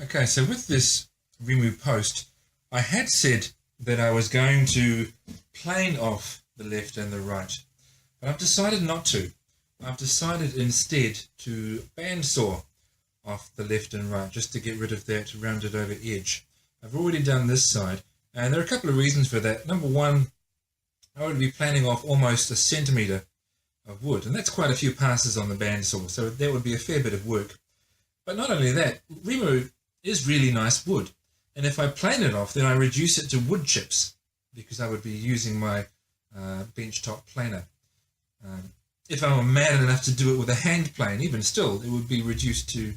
Okay, so with this rimu post, I had said that I was going to plane off the left and the right, but I've decided not to. I've decided instead to bandsaw off the left and right just to get rid of that rounded over edge. I've already done this side, and there are a couple of reasons for that. Number one, I would be planing off almost a centimetre of wood, and that's quite a few passes on the bandsaw, so that would be a fair bit of work. But not only that, rimu is really nice wood, and if I plane it off, then I reduce it to wood chips because I would be using my benchtop planer. If I were mad enough to do it with a hand plane, even still, it would be reduced to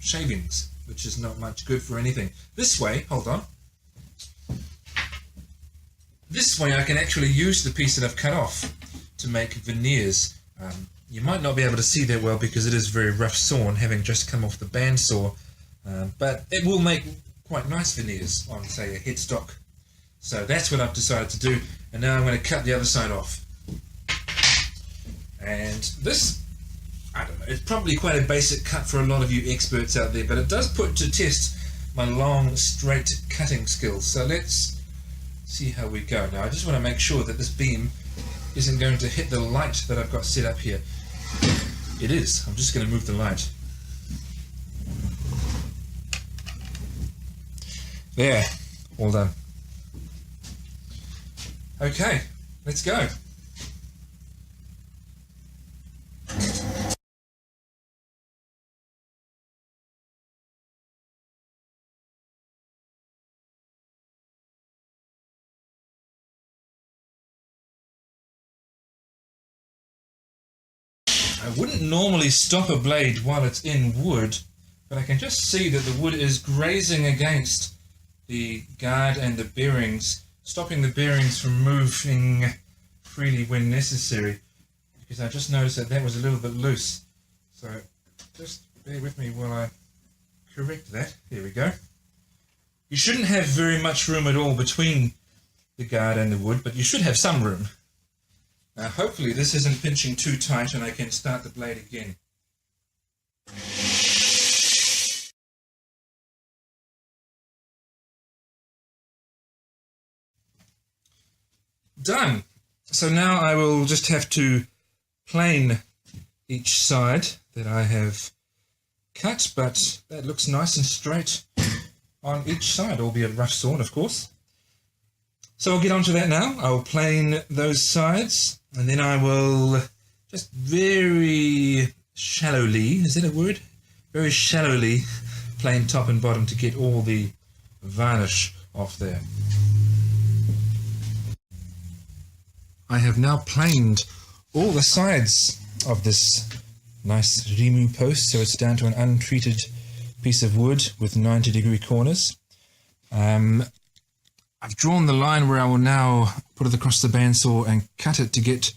shavings, which is not much good for anything. This way, hold on. This way I can actually use the piece that I've cut off to make veneers. You might not be able to see that well because it is very rough sawn, having just come off the bandsaw, but it will make quite nice veneers on, say, a headstock. So that's what I've decided to do, and now I'm going to cut the other side off. And this, I don't know, it's probably quite a basic cut for a lot of you experts out there, but it does put to test my long, straight cutting skills. So let's see how we go. Now I just want to make sure that this beam isn't going to hit the light that I've got set up here. It is. I'm just going to move the light. There, all done. Okay, let's go. I wouldn't normally stop a blade while it's in wood, but I can just see that the wood is grazing against the guard and the bearings, stopping the bearings from moving freely when necessary, because I just noticed that that was a little bit loose. So just bear with me while I correct that. There we go. You shouldn't have very much room at all between the guard and the wood, but you should have some room. Now hopefully this isn't pinching too tight and I can start the blade again. Done! So now I will just have to plane each side that I have cut, but that looks nice and straight on each side, albeit rough sawn of course. So I'll get onto that now. I'll plane those sides, and then I will just very shallowly, is that a word? Very shallowly plane top and bottom to get all the varnish off there. I have now planed all the sides of this nice rimu post, so it's down to an untreated piece of wood with 90-degree corners. I've drawn the line where I will now put it across the bandsaw and cut it to get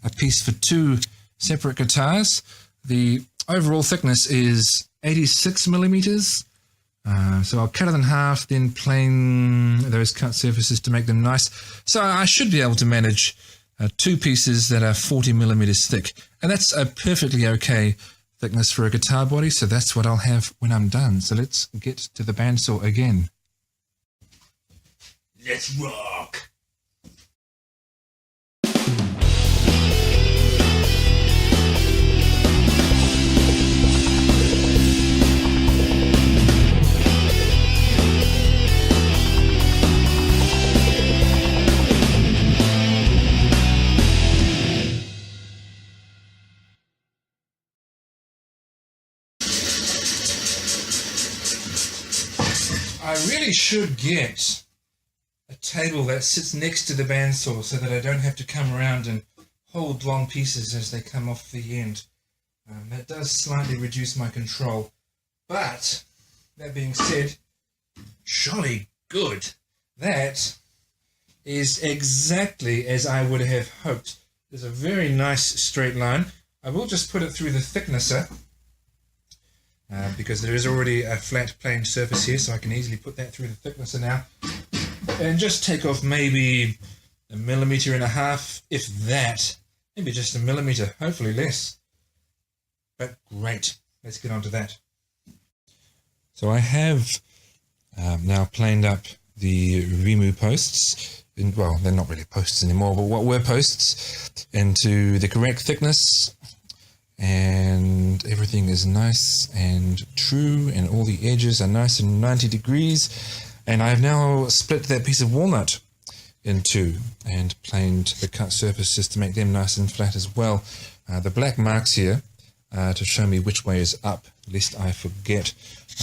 a piece for two separate guitars. The overall thickness is 86 millimeters. So I'll cut it in half, then plane those cut surfaces to make them nice. So I should be able to manage two pieces that are 40 millimeters thick. And that's a perfectly okay thickness for a guitar body, so that's what I'll have when I'm done. So let's get to the bandsaw again. Let's rock! I really should get a table that sits next to the bandsaw so that I don't have to come around and hold long pieces as they come off the end. That does slightly reduce my control. But, that being said, jolly good. That is exactly as I would have hoped. There's a very nice straight line. I will just put it through the thicknesser because there is already a flat plane surface here, so I can easily put that through the thicknesser now. And just take off maybe 1.5 millimeters, if that. Maybe just 1 millimeter, hopefully less. But great, let's get on to that. So I have now planed up the rimu posts, well, they're not really posts anymore, but what were posts, into the correct thickness, and everything is nice and true, and all the edges are nice and 90 degrees. And I've now split that piece of walnut in two and planed the cut surfaces to make them nice and flat as well. The black marks here to show me which way is up, lest I forget.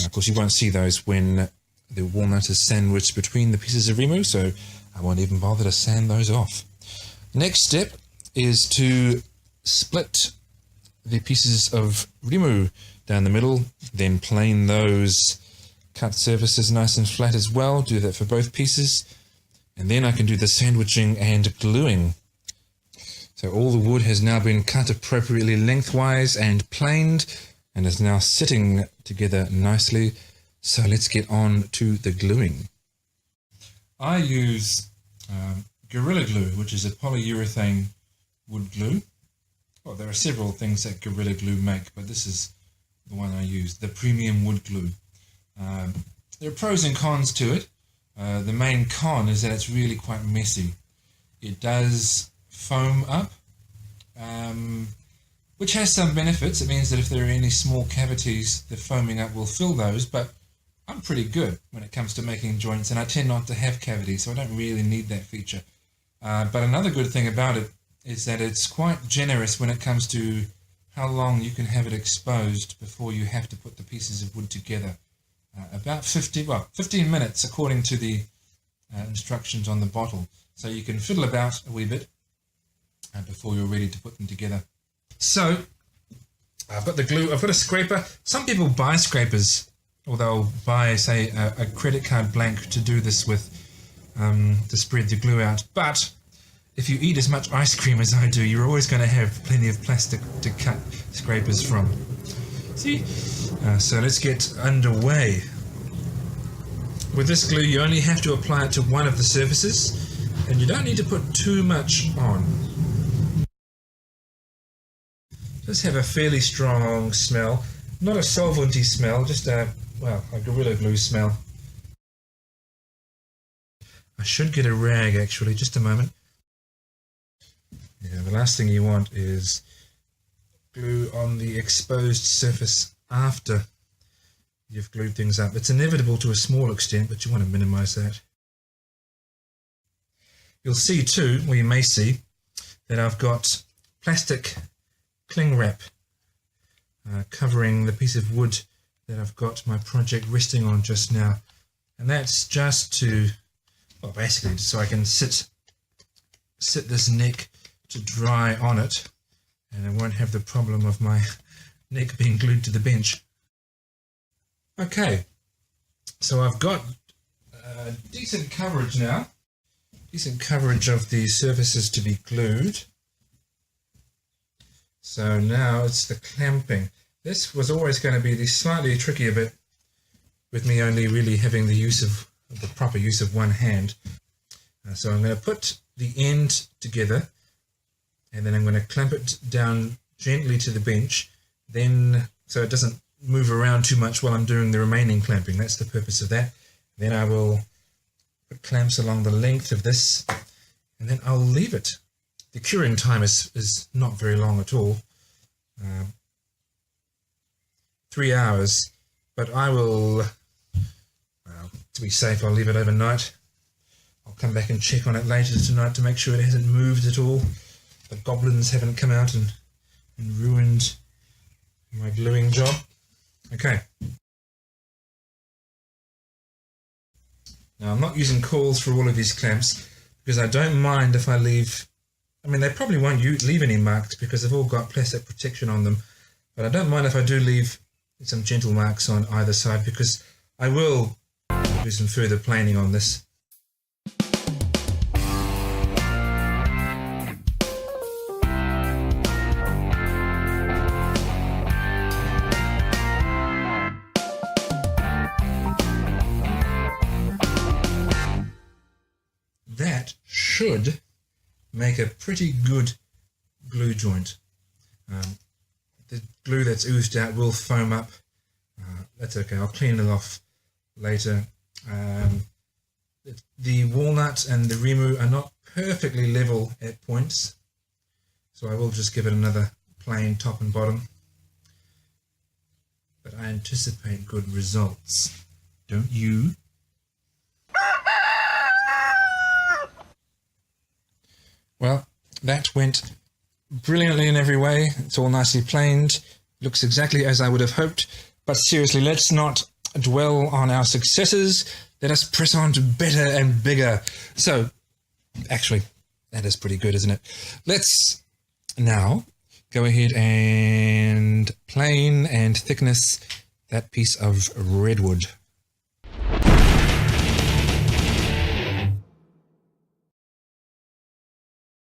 Of course, you won't see those when the walnut is sandwiched between the pieces of rimu, so I won't even bother to sand those off. Next step is to split the pieces of rimu down the middle, then plane those cut surfaces nice and flat as well. Do that for both pieces, and then I can do the sandwiching and gluing. So all the wood has now been cut appropriately lengthwise and planed, and is now sitting together nicely. So let's get on to the gluing. I use Gorilla Glue, which is a polyurethane wood glue. Well, there are several things that Gorilla Glue make, but this is the one I use, the premium wood glue. There are pros and cons to it. The main con is that it's really quite messy. It does foam up, which has some benefits. It means that if there are any small cavities, the foaming up will fill those, but I'm pretty good when it comes to making joints, and I tend not to have cavities, so I don't really need that feature. But another good thing about it is that it's quite generous when it comes to how long you can have it exposed before you have to put the pieces of wood together. About 15 minutes according to the instructions on the bottle. So you can fiddle about a wee bit before you're ready to put them together. So I've got the glue, I've got a scraper. Some people buy scrapers, or they'll buy, say, a credit card blank to do this with, to spread the glue out. But if you eat as much ice cream as I do, you're always going to have plenty of plastic to cut scrapers from. See? So let's get underway. With this glue, you only have to apply it to one of the surfaces, and you don't need to put too much on. Just have a fairly strong smell, not a solventy smell, just a Gorilla Glue smell. I should get a rag actually, just a moment. Yeah, the last thing you want is glue on the exposed surface after you've glued things up. It's inevitable to a small extent, but you want to minimize that. You'll see too, or you may see, that I've got plastic cling wrap covering the piece of wood that I've got my project resting on just now. And that's just to, well, basically so I can sit this neck to dry on it, and I won't have the problem of my neck being glued to the bench. Okay, so I've got decent coverage now, decent coverage of the surfaces to be glued. So now it's the clamping. This was always going to be the slightly trickier bit, with me only really having the proper use of one hand. So I'm going to put the end together, and then I'm going to clamp it down gently to the bench, then so it doesn't move around too much while I'm doing the remaining clamping. That's the purpose of that. Then I will put clamps along the length of this, and then I'll leave it. The curing time is not very long at all, 3 hours, but I will, well, to be safe, I'll leave it overnight. I'll come back and check on it later tonight to make sure it hasn't moved at all. The goblins haven't come out and ruined my gluing job. Okay. Now I'm not using coils for all of these clamps because I don't mind if I leave, I mean they probably won't leave any marks because they've all got plastic protection on them, but I don't mind if I do leave some gentle marks on either side because I will do some further planing on this. That should make a pretty good glue joint. The glue that's oozed out will foam up that's okay. I'll clean it off later. The walnut and the rimu are not perfectly level at points, so I will just give it another plain top and bottom. But I anticipate good results. Don't you? Well, that went brilliantly in every way. It's all nicely planed. Looks exactly as I would have hoped. But seriously, let's not dwell on our successes. Let us press on to better and bigger. So, actually, that is pretty good, isn't it? Let's now go ahead and plane and thickness that piece of redwood.